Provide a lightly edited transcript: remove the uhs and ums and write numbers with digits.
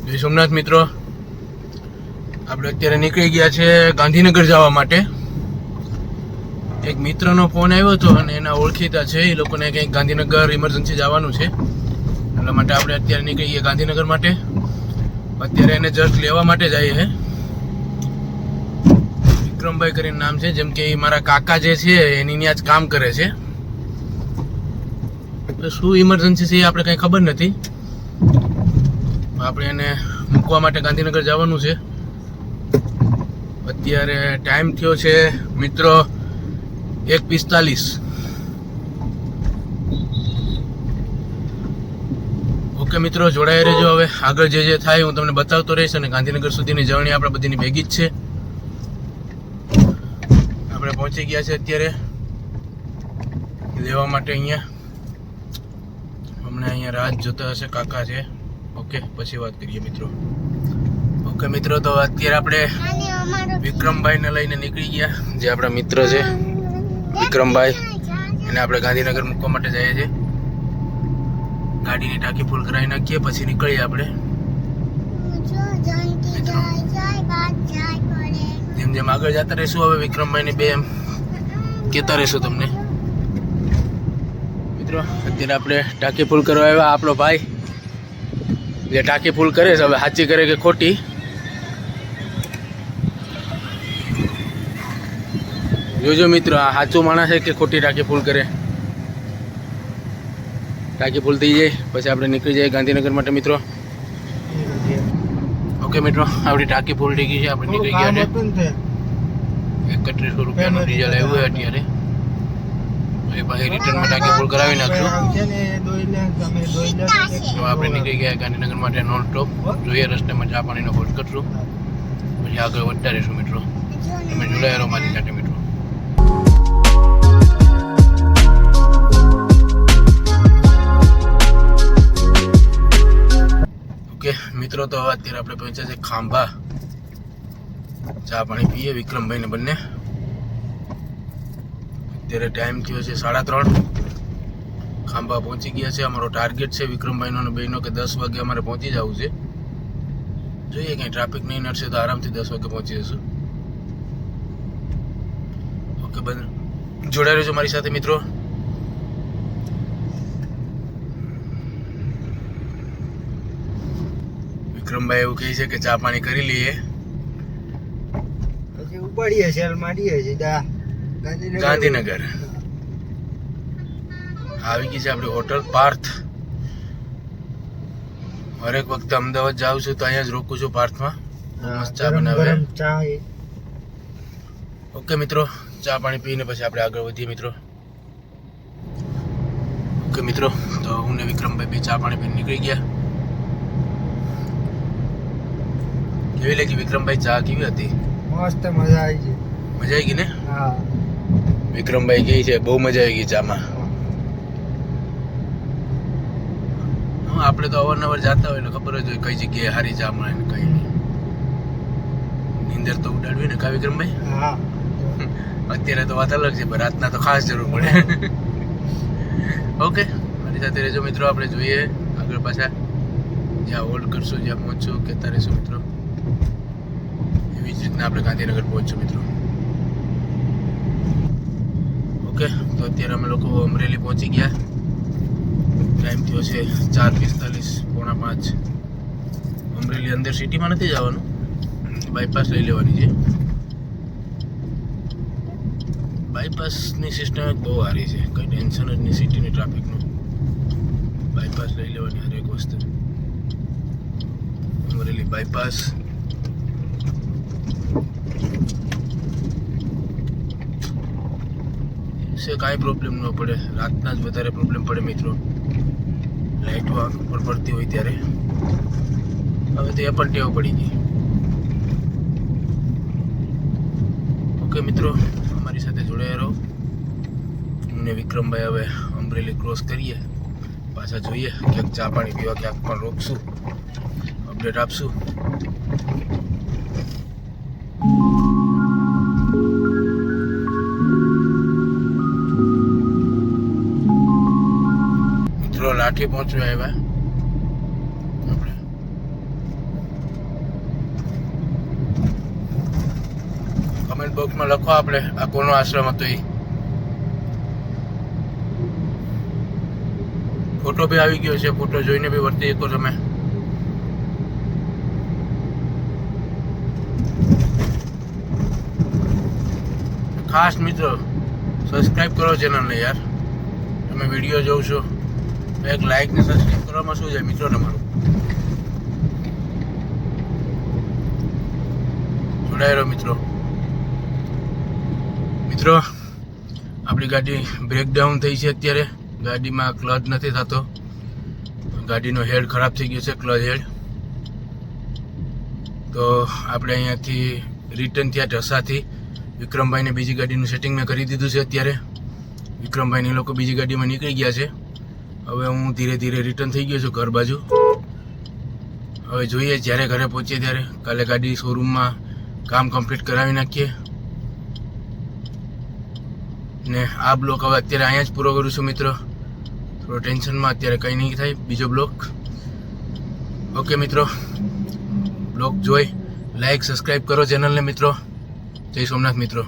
જય સોમનાથ મિત્રો, આપણે અત્યારે નીકળી ગયા છે ગાંધીનગર જવા માટે. એક મિત્રનો ફોન આવ્યો હતો અને એના ઓળખીતા છે, એ લોકોને કંઈક ગાંધીનગર ઇમરજન્સી જવાનું છે, એટલા માટે આપણે અત્યારે નીકળી ગયા ગાંધીનગર માટે. અત્યારે એને જસ્ટ લેવા માટે જઈએ છે. વિક્રમભાઈ કરીને નામ છે, જેમ કે એ મારા કાકા જે છે એની ત્યાં જ કામ કરે છે. શું ઇમરજન્સી છે એ આપણે કંઈ ખબર નથી. આપણે એને મૂકવા માટે ગાંધીનગર જવાનું છે. અત્યારે ટાઈમ થયો છે મિત્રો 1:45. ઓકે મિત્રો, જોડાઈ રહેજો. હવે આગળ જે થાય હું તમને બતાવતો રહીશ. અને ગાંધીનગર સુધીની જર્ની આપણે બધીની ભેગી જ છે. આપણે પહોંચી ગયા છે અત્યારે લેવા માટે. હમણાં અહીંયા રાહ જોતા હશે, કાકા છે. ઓકે, પછી વાત કરીએ મિત્રો. ઓકે મિત્રો, તો અત્યારે આપણે વિક્રમભાઈને લઈને નીકળી ગયા, જે આપણા મિત્ર છે વિક્રમભાઈ. એને આપણે ગાંધીનગર મૂકવા માટે જઈએ છીએ. ગાડીની ટાંકી ફૂલ કરાવી નાખીએ, પછી નીકળીએ આપણે. જેમ જેમ આગળ જતા રહીશું, હવે વિક્રમભાઈને બે એમ કહેતા રહીશું તમને. મિત્રો, અત્યારે આપણે ટાંકી ફૂલ કરવા આવ્યા. આપણો ભાઈ જે ટાંકી ફૂલ કરે છે, હવે સાચી કરે કે ખોટી જોજો મિત્રો. આ સાચું માણસ છે કે ખોટી ટાંકી ફૂલ કરે. ટાંકી ફૂલ થઈ જાય પછી આપણે નીકળી જઈએ ગાંધીનગર માટે મિત્રો. ઓકે મિત્રો, આપણી ટાંકી ફૂલ થઈ ગઈ છે. આપણે નીકળી ગયા છે. 3100 રૂપિયાનું ડીઝલ આવ્યું છે અત્યારે. પછી રિટર્નમાં ટાંકી ફૂલ કરાવી નાખશું. તો આપણે નીકળી ગયા ગાંધીનગર માટે નોન સ્ટોપ. જોઈએ રસ્તામાં ચા પાણીનો હોલ્ડ કરશું, પછી આગળ વધતા રહીશું મિત્રો. તમે જોડાયા રહો મારી સાથે મિત્રો. ઓકે મિત્રો, તો અત્યારે આપણે પહોંચ્યા છે ખાંભા. ચા પાણી પીએ વિક્રમભાઈને બંને. અત્યારે ટાઈમ થયો છે 3:30. ખાંભા પહોંચી ગયા છે. અમારો ટાર્ગેટ છે વિક્રમભાઈનો અને બેનો કે 10 વાગે અમારે પહોંચી જવું છે. જોઈએ કંઈ ટ્રાફિક નહીં નડશે તો આરામથી 10 વાગે પહોંચી જશું. ઓકે, બંધ જોડાઈ રહેજો મારી સાથે મિત્રો. વિક્રમભાઈ એવું કહે છે કે ચા પાણી કરી લઈએ, પછી ઉપાડીએ સેલ મારીએ સીધા ગાંધીનગર. આવી ગઈ છે આપણી હોટલ પાર્થ. હરેક વખતે અમદાવાદ જાઉં છું તો અહીંયા જ રોકું છું પાર્થમાં. મસ્ત ચા બનાવે. ઓકે મિત્રો, ચા પાણી પીને પછી આપણે આગળ વધીએ મિત્રો. ઓકે મિત્રો, તો હું ને વિક્રમભાઈ બે ચા પાણી પીને નીકળી ગયા. કેવી લાગી વિક્રમભાઈ? ચા કેવી હતી? મસ્ત, મજા આવી ગઈ. મજા આવી ગઈ ને? હા, વિક્રમભાઈ કહે છે બહુ મજા આવી ગઈ ચામાં. આપણે તો અવારનવાર જતા હોય એટલે ખબર જ હોય કઈ જગ્યાએ સારી ચા મળે ને કઈ નહીં. નીંદર તો ઉડાડવી ને કા વિક્રમભાઈ? હા. અત્યારે તો વાત અલગ છે, પણ રાતના તો ખાસ જરૂર પડે. ઓકે, મારી સાથે રહેજો મિત્રો. આપણે જોઈએ આગળ પાછા જ્યાં હોલ્ડ કરશું, જ્યાં પહોંચશું કહેતા રહીશું મિત્રો. એવી જ રીતના આપણે ગાંધીનગર પહોંચશું મિત્રો. ઓકે, તો અત્યારે અમે લોકો અમરેલી પહોંચી ગયા. ટાઈમ થયો છે 4:45, 4:45. અમરેલી અંદર સિટીમાં નથી જવાનું, બાયપાસ લઈ લેવાની છે. બાયપાસની સિસ્ટમ બહુ સારી છે, કંઈ ટેન્શન જ નહીં સિટીની ટ્રાફિકનું. બાયપાસ લઈ લેવાની હરેક વસ્તુ. અમરેલી બાયપાસ. કાંઈ પ્રોબ્લેમ ન પડે. રાતના જ વધારે પ્રોબ્લેમ પડે મિત્રો, લાઇટો આંખ ઉપર પડતી હોય ત્યારે. હવે તો એ પણ ટેવ પડી ગઈ. ઓકે મિત્રો, અમારી સાથે જોડાયા રહો. અમને વિક્રમભાઈ હવે અમરેલી ક્રોસ કરીએ, પાછા જોઈએ ક્યાંક ચા પાણી પીવા ક્યાંક પણ રોકશું, અપડેટ આપશું. લાઠી પહોંચવા આવ્યા આપણે. બોક્સમાં લખો આપણે આ કોનો આશ્રમ હતો એ. ફોટો બી આવી ગયો છે, ફોટો જોઈને બી વર્તી શકો તમે. ખાસ મિત્રો સબસ્ક્રાઇબ કરો ચેનલને યાર. તમે વિડીયો જોવ છો એક લાઈક ને સબસ્ક્રાઇબ કરવામાં શું છે મિત્રો તમારું. જોડાઈ રહો મિત્રો. મિત્રો આપણી ગાડી બ્રેકડાઉન થઈ છે અત્યારે. ગાડીમાં ક્લચ નથી થતો, ગાડીનો હેડ ખરાબ થઈ ગયો છે, ક્લચ હેડ. તો આપણે અહીંયાથી રિટર્ન થયા ઢસાથી. વિક્રમભાઈને બીજી ગાડીનું સેટિંગ મેં કરી દીધું છે અત્યારે. વિક્રમભાઈને લોકો બીજી ગાડીમાં નીકળી ગયા છે. હવે હું ધીરે ધીરે રિટર્ન થઈ ગયો છું ઘર બાજુ. હવે જોઈએ જ્યારે ઘરે પહોંચીએ ત્યારે કાલે ગાડી શોરૂમમાં કામ કમ્પ્લીટ કરાવી નાખીએ. ને આ બ્લોક હવે અત્યારે અહીંયા જ પૂરો કરું છું મિત્રો. થોડો ટેન્શનમાં અત્યારે કંઈ નહીં થાય. બીજો બ્લોક ઓકે મિત્રો. બ્લોગ જોઈ લાઈક સબસ્ક્રાઈબ કરો ચેનલને મિત્રો. જય સોમનાથ મિત્રો.